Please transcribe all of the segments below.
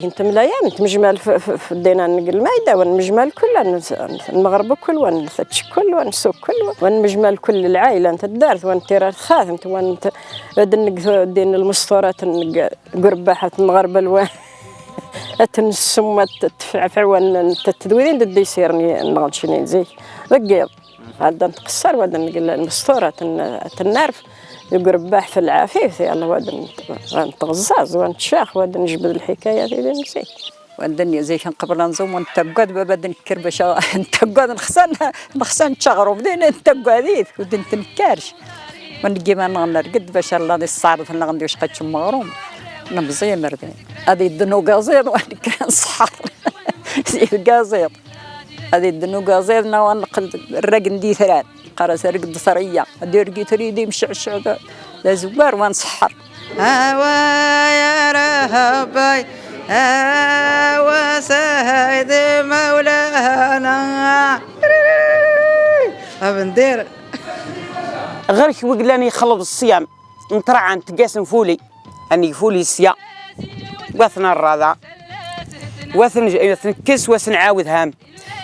انت ملايين انت مجمل في الدينا نقل المايده ونمجمل كل المغرب كل ونفتش كل ونسوق كل ونمجمل كل العائله انت الدار وانت خاف انت وانت دين المسطورات قرباحه المغرب الوان تنسم تفعفع وان تدويرين دد يصيرني نغلشني زي رقيض هذا نتقصر وهذا نقل المسطورات تنعرف يقرباح في العفيف يلا وهذا نتغزاز ونتشاخ وهذا نجبد الحكايه ديال نسيت والدنيا زي كان قبل نزوم ونتقعد ببدا نكربش نتقعد نخسن تشغرو بدينا نتقعديت ودين تنكارش ونجي ما نرقد باش الله دي الصعد فين غندير واش قدش مغروم نبزي مردين هذه الدنو قازير وانا كان صحر زي القازير هذه الدنو قازير ونقل الرقن دي ثلاث قراس رقد ثريه ندير قي تريدي مشعشع لا زوار ونسحر يا رهبي وسيد مولانا ابندير غير وقلاني يخلص الصيام نطرع نتقاسم فولي اني فولي السيا وثنا الرضا وثن كس وثن عاود هام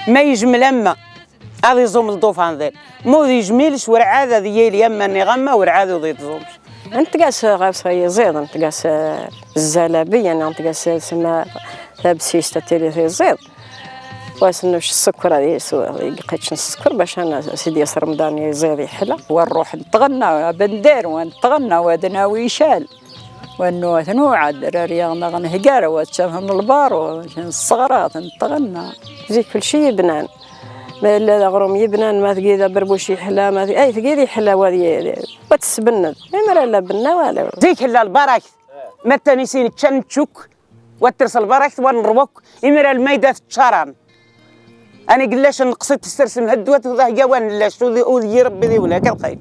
ما يجمل اما هذا يزوم الضوفان ذي مو يجميلش ورعاد هذه لي اما اني غمه ورعاد وذي تزومش انت قاس غاس يزيد انت قاس الزلابيه انت قاس سما لابسيش تاعي يزيد واسنوش السكر هذه لقيتش السكر باش انا سيدي رمضان يزيد يحلى ونروح نتغنى بندير ونتغنى ودنا ويشال وانو ثنوع الدراري غنهقار وتشافهم البار الصغرات نتغنى زي كل شيء بنان ما لا غروم يبنان ما ثقيله بربوش يحلى ما اي ثقيله يحلى وهذه وتسبند ما لا بنا ولا زيك لا البرك متى نسين تشنتشك وترسل البرك ونروك يمر الميدة تشارن انا قلاش نقصد تسترسم هدوات وذا جوان لاش وذي ربي ذي ولا كالخير